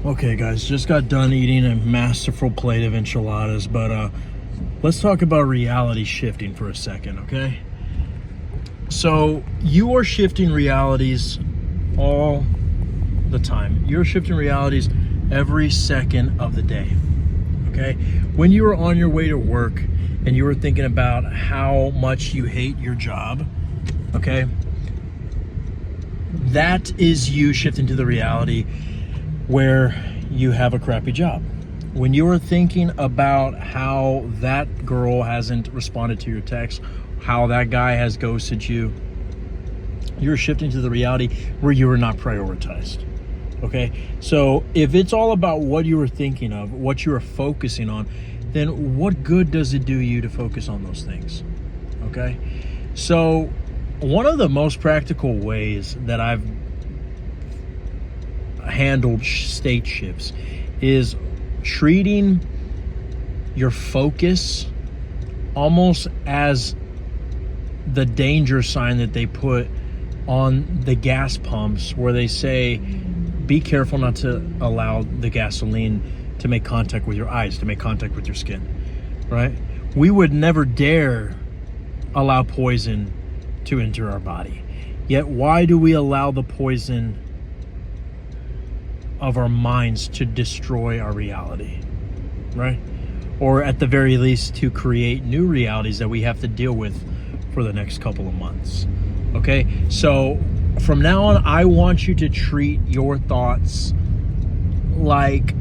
Okay, guys, just got done eating a masterful plate of enchiladas, but let's talk about reality shifting for a second, okay? So, you are shifting realities all the time. You're shifting realities every second of the day, okay? When you are on your way to work and you were thinking about how much you hate your job, okay? That is you shifting to the reality where you have a crappy job. When you are thinking about how that girl hasn't responded to your text, how that guy has ghosted you, you're shifting to the reality where you are not prioritized. Okay? So if it's all about what you were thinking of, what you are focusing on, then what good does it do you to focus on those things? Okay? So one of the most practical ways that I've handled state shifts is treating your focus almost as the danger sign that they put on the gas pumps, where they say, be careful not to allow the gasoline to make contact with your eyes, to make contact with your skin, right? We would never dare allow poison to enter our body. Yet why do we allow the poison of our minds to destroy our reality, right? Or at the very least to create new realities that we have to deal with for the next couple of months. Okay, so from now on, I want you to treat your thoughts like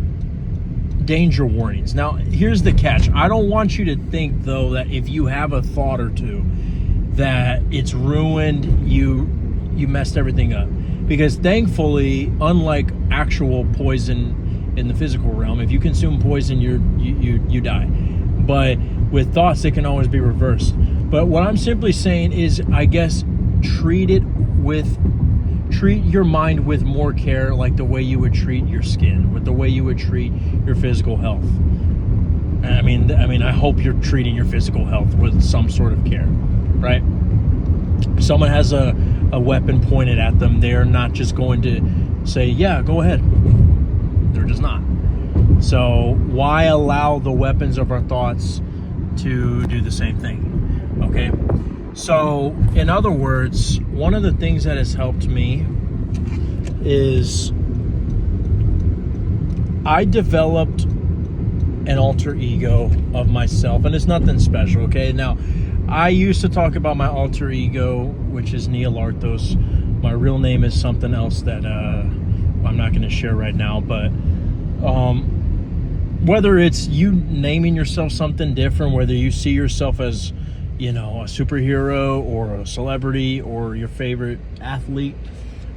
danger warnings. Now, here's the catch. I don't want you to think, though, that if you have a thought or two that it's ruined, you messed everything up. Because thankfully, unlike actual poison in the physical realm, if you consume poison, you die. But with thoughts, it can always be reversed. But what I'm simply saying is, I guess, treat your mind with more care, like the way you would treat your skin, with the way you would treat your physical health. I mean, I hope you're treating your physical health with some sort of care, right? If someone has a weapon pointed at them, they're not just going to say, yeah, go ahead. They're just not. So why allow the weapons of our thoughts to do the same thing? Okay? So, in other words, one of the things that has helped me is I developed an alter ego of myself, and it's nothing special, okay? Now, I used to talk about my alter ego, which is Neil Arthos. My real name is something else that I'm not going to share right now, but whether it's you naming yourself something different, whether you see yourself as, a superhero or a celebrity or your favorite athlete,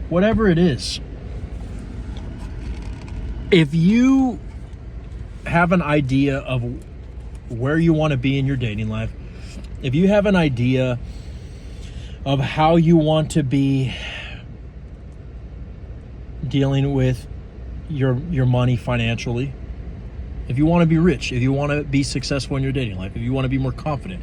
whatever it is, if you have an idea of where you want to be in your dating life, if you have an idea of how you want to be dealing with your money financially, if you want to be rich, if you want to be successful in your dating life, if you want to be more confident,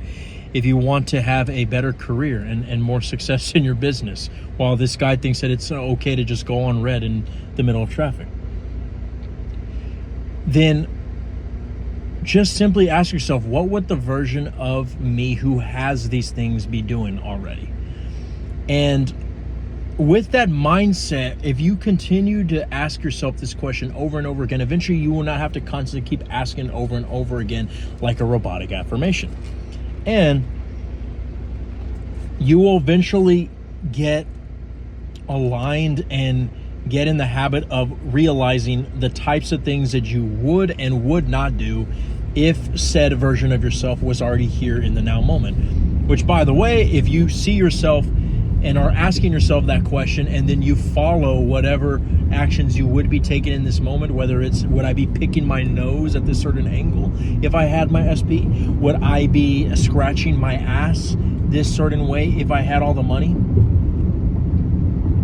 if you want to have a better career and more success in your business, while this guy thinks that it's okay to just go on red in the middle of traffic, then just simply ask yourself, what would the version of me who has these things be doing already? And with that mindset, if you continue to ask yourself this question over and over again, eventually you will not have to constantly keep asking over and over again like a robotic affirmation. And you will eventually get aligned and get in the habit of realizing the types of things that you would and would not do if said version of yourself was already here in the now moment. Which, by the way, if you see yourself and are asking yourself that question, and then you follow whatever actions you would be taking in this moment, whether it's, would I be picking my nose at this certain angle if I had my SP? Would I be scratching my ass this certain way if I had all the money?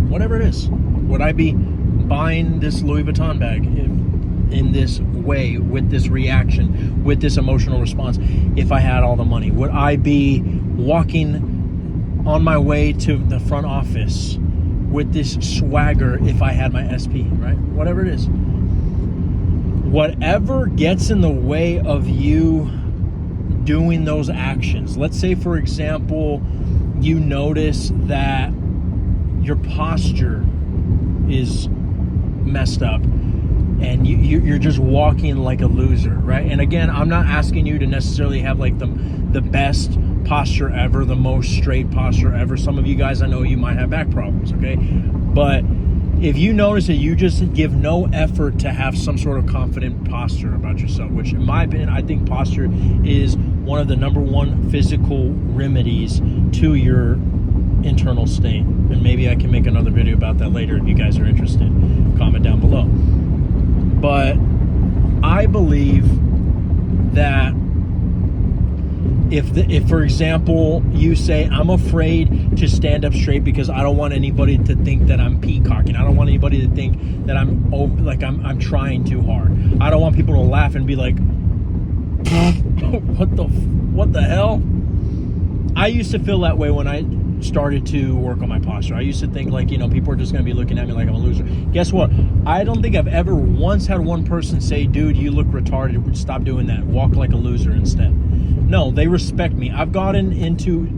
Whatever it is. Would I be buying this Louis Vuitton bag in this way, with this reaction, with this emotional response, if I had all the money? Would I be walking on my way to the front office with this swagger if I had my SP, right? Whatever it is. whatever gets in the way of you doing those actions. Let's say, for example, you notice that your posture is messed up and you're just walking like a loser, right? And again, I'm not asking you to necessarily have like the best posture ever, the most straight posture ever. Some of you guys, I know you might have back problems, okay? But if you notice that you just give no effort to have some sort of confident posture about yourself, which in my opinion, I think posture is one of the number one physical remedies to your internal state. And maybe I can make another video about that later if you guys are interested. Comment down below. But I believe that if for example you say, I'm afraid to stand up straight because I don't want anybody to think that I'm peacocking. I don't want anybody to think that I'm trying too hard. I don't want people to laugh and be like, what the hell? I used to feel that way when I started to work on my posture. I used to think like, people are just going to be looking at me like I'm a loser. Guess what? I don't think I've ever once had one person say, dude, you look retarded. Stop doing that. Walk like a loser instead. No, they respect me. I've gotten into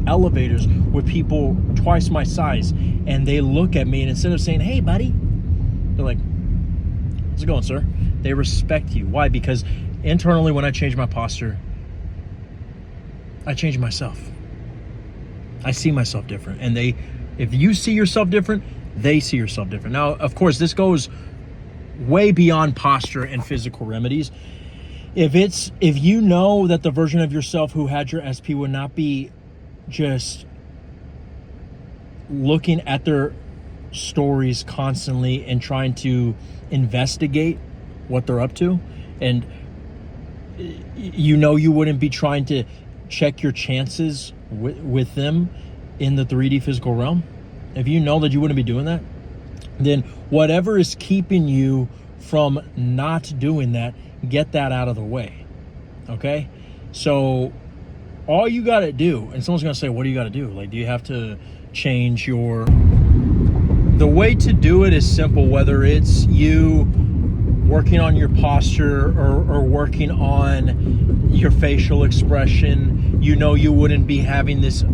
elevators with people twice my size and they look at me and instead of saying, hey, buddy, they're like, how's it going, sir? They respect you. Why? Because internally when I change my posture, I change myself. I see myself different. And if you see yourself different, they see yourself different. Now, of course, this goes way beyond posture and physical remedies. If you know that the version of yourself who had your SP would not be just looking at their stories constantly and trying to investigate what they're up to, and you wouldn't be trying to check your chances with them in the 3D physical realm, if you know that you wouldn't be doing that, then whatever is keeping you from not doing that, get that out of the way. Okay? So all you got to do, and someone's going to say, what do you got to do? Like, do you have to change the way to do it is simple, whether it's you working on your posture or working on your facial expression. You wouldn't be having this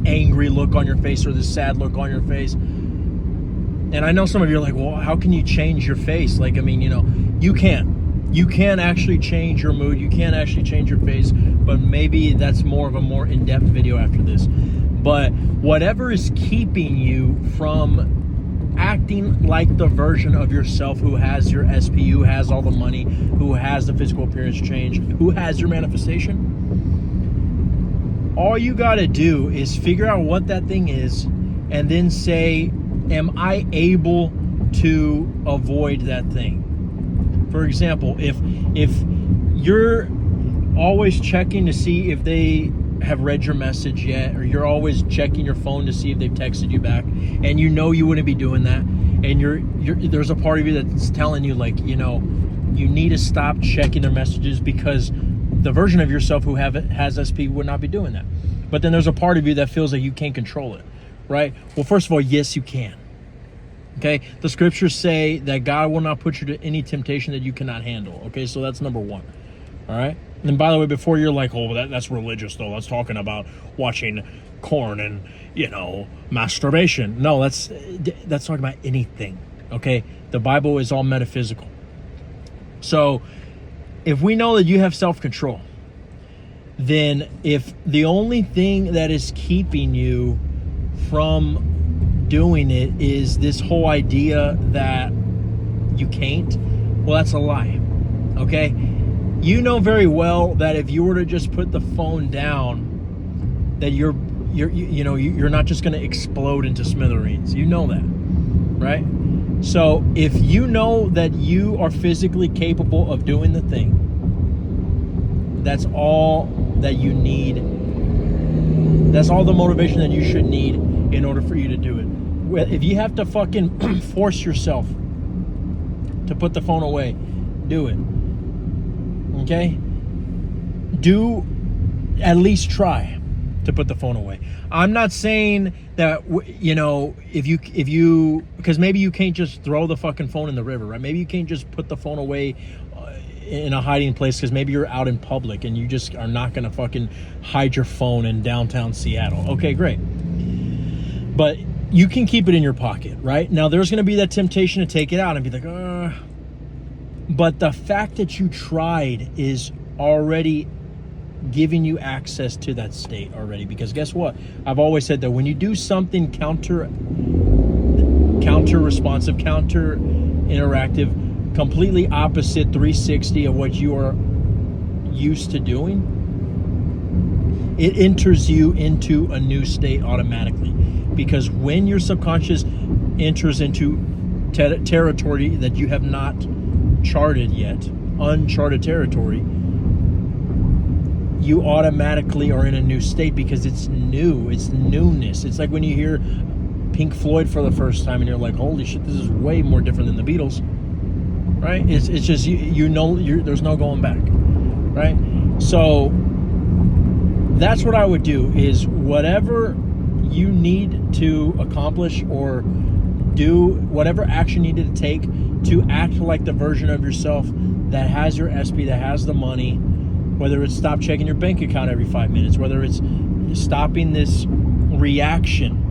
angry look on your face or this sad look on your face. And I know some of you are like, well, how can you change your face? Like, I mean, you can actually change your mood. You can actually change your face, but maybe that's more of a more in-depth video after this. But whatever is keeping you from acting like the version of yourself who has your SP, who has all the money, who has the physical appearance change, who has your manifestation, all you got to do is figure out what that thing is and then say, am I able to avoid that thing? For example, if you're always checking to see if they have read your message yet, or you're always checking your phone to see if they've texted you back, and you wouldn't be doing that, and there's a part of you that's telling you like, you need to stop checking their messages because the version of yourself who has SP would not be doing that. But then there's a part of you that feels like you can't control it, right? Well, first of all, yes, you can. Okay, the scriptures say that God will not put you to any temptation that you cannot handle. Okay, so that's number one. All right. And by the way, before you're like, oh, that's religious though, that's talking about watching porn and masturbation. No, that's talking about anything. Okay, the Bible is all metaphysical. So if we know that you have self-control, then if the only thing that is keeping you from doing it is this whole idea that you can't, well, that's a lie. Okay, you know very well that if you were to just put the phone down, that you're not just going to explode into smithereens. You know that, right? So if you know that you are physically capable of doing the thing, that's all that you need. That's all the motivation that you should need in order for you to do it. If you have to fucking force yourself to put the phone away, do it. Okay? Do at least try to put the phone away. I'm not saying that, if you, because maybe you can't just throw the fucking phone in the river, right? Maybe you can't just put the phone away in a hiding place because maybe you're out in public and you just are not going to fucking hide your phone in downtown Seattle. Okay, great. But you can keep it in your pocket, right? Now, there's going to be that temptation to take it out and be like, But the fact that you tried is already giving you access to that state already. Because guess what? I've always said that when you do something counter responsive, counter interactive, completely opposite 360 of what you are used to doing, it enters you into a new state automatically. Because when your subconscious enters into territory that you have not charted yet, uncharted territory, you automatically are in a new state because it's new. It's newness. It's like when you hear Pink Floyd for the first time and you're like, holy shit, this is way more different than the Beatles, right? It's just, you know, there's no going back, right? So that's what I would do, is whatever you need to accomplish or do, whatever action you need to take to act like the version of yourself that has your SP, that has the money, whether it's stop checking your bank account every 5 minutes, whether it's stopping this reaction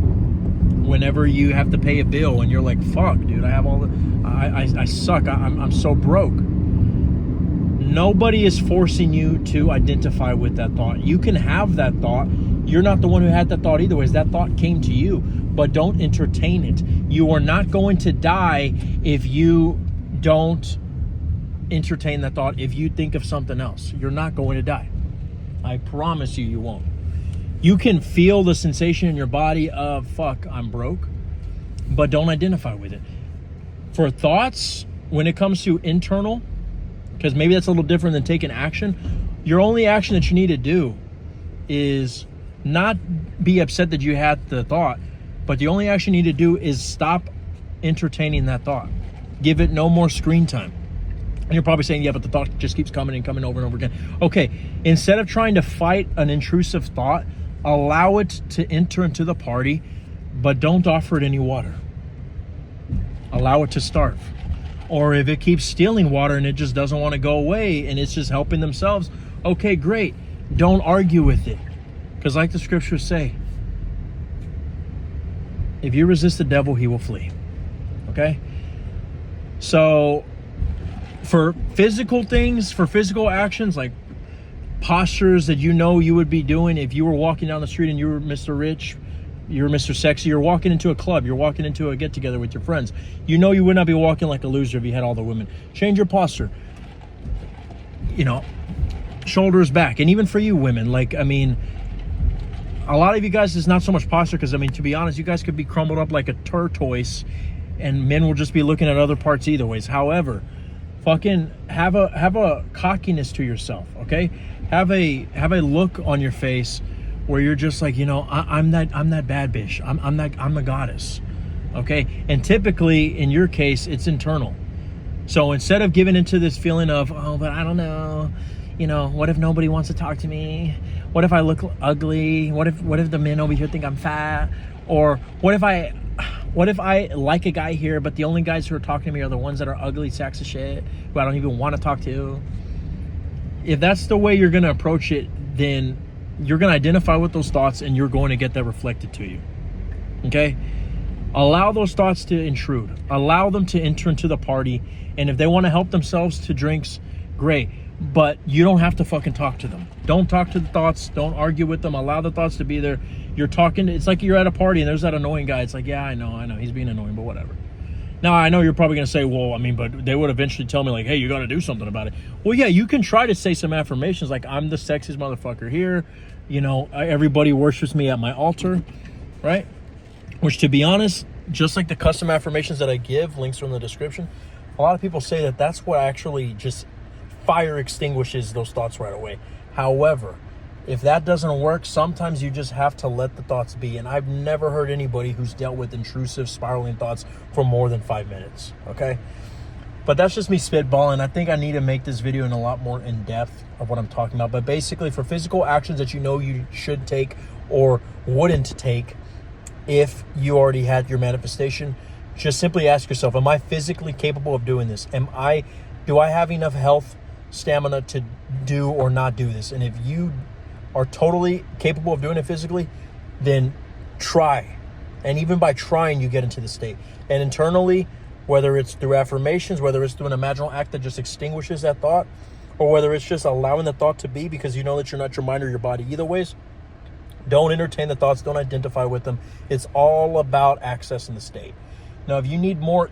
whenever you have to pay a bill and you're like, fuck, dude, I have all the, I suck, I'm so broke. Nobody is forcing you to identify with that thought. You can have that thought. You're not the one who had that thought either ways. That thought came to you, but don't entertain it. You are not going to die if you don't entertain that thought. If you think of something else, you're not going to die. I promise you, you won't. You can feel the sensation in your body of, fuck, I'm broke, but don't identify with it. For thoughts, when it comes to internal, because maybe that's a little different than taking action, your only action that you need to do is not be upset that you had the thought, but the only action you need to do is stop entertaining that thought. Give it no more screen time. And you're probably saying, yeah, but the thought just keeps coming and coming over and over again. Okay, instead of trying to fight an intrusive thought, allow it to enter into the party, but don't offer it any water. Allow it to starve. Or if it keeps stealing water and it just doesn't want to go away and it's just helping themselves, okay, great. Don't argue with it. Because like the scriptures say, if you resist the devil, he will flee. Okay? So for physical things, for physical actions, like postures that you know you would be doing if you were walking down the street and you were Mr. Rich, you're Mr. Sexy, you're walking into a club, you're walking into a get-together with your friends. You know you would not be walking like a loser if you had all the women. Change your posture. You know, shoulders back. And even for you women, like, I mean, a lot of you guys, it's not so much posture because, I mean, to be honest, you guys could be crumbled up like a tortoise and men will just be looking at other parts either ways. However, fucking have a cockiness to yourself, okay? Have a look on your face where you're just like, you know, I'm that bad bitch. I'm a goddess. Okay? And typically in your case, it's internal. So instead of giving into this feeling of, oh, but I don't know, you know, what if nobody wants to talk to me? What if I look ugly? What if the men over here think I'm fat? Or what if I like a guy here, but the only guys who are talking to me are the ones that are ugly sacks of shit who I don't even want to talk to? If that's the way you're going to approach it, then you're going to identify with those thoughts and you're going to get that reflected to you. Okay? Allow those thoughts to intrude. Allow them to enter into the party. And if they want to help themselves to drinks, great. But you don't have to fucking talk to them. Don't talk to the thoughts. Don't argue with them. Allow the thoughts to be there. You're talking. It's like you're at a party and there's that annoying guy. It's like, yeah, I know. He's being annoying, but whatever. Now, I know you're probably going to say, well, I mean, but they would eventually tell me like, hey, you got to do something about it. Well, yeah, you can try to say some affirmations like, I'm the sexiest motherfucker here. You know, everybody worships me at my altar, right? Which, to be honest, just like the custom affirmations that I give, links are in the description, a lot of people say that that's what actually just fire extinguishes those thoughts right away. However, if that doesn't work, sometimes you just have to let the thoughts be. And I've never heard anybody who's dealt with intrusive, spiraling thoughts for more than 5 minutes, okay? But that's just me spitballing. I think I need to make this video in a lot more in depth of what I'm talking about. But basically, for physical actions that you know you should take or wouldn't take if you already had your manifestation, just simply ask yourself, am I physically capable of doing this? Do I have enough health stamina to do or not do this. And if you are totally capable of doing it physically, then try. And even by trying, you get into the state. And internally, whether it's through affirmations, whether it's through an imaginal act that just extinguishes that thought, or whether it's just allowing the thought to be because you know that you're not your mind or your body. Either ways, don't entertain the thoughts. Don't identify with them. It's all about accessing the state. Now, if you need more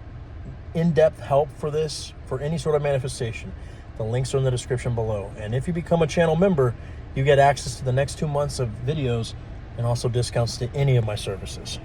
in-depth help for this, for any sort of manifestation, the links are in the description below. And if you become a channel member, you get access to the next 2 months of videos and also discounts to any of my services.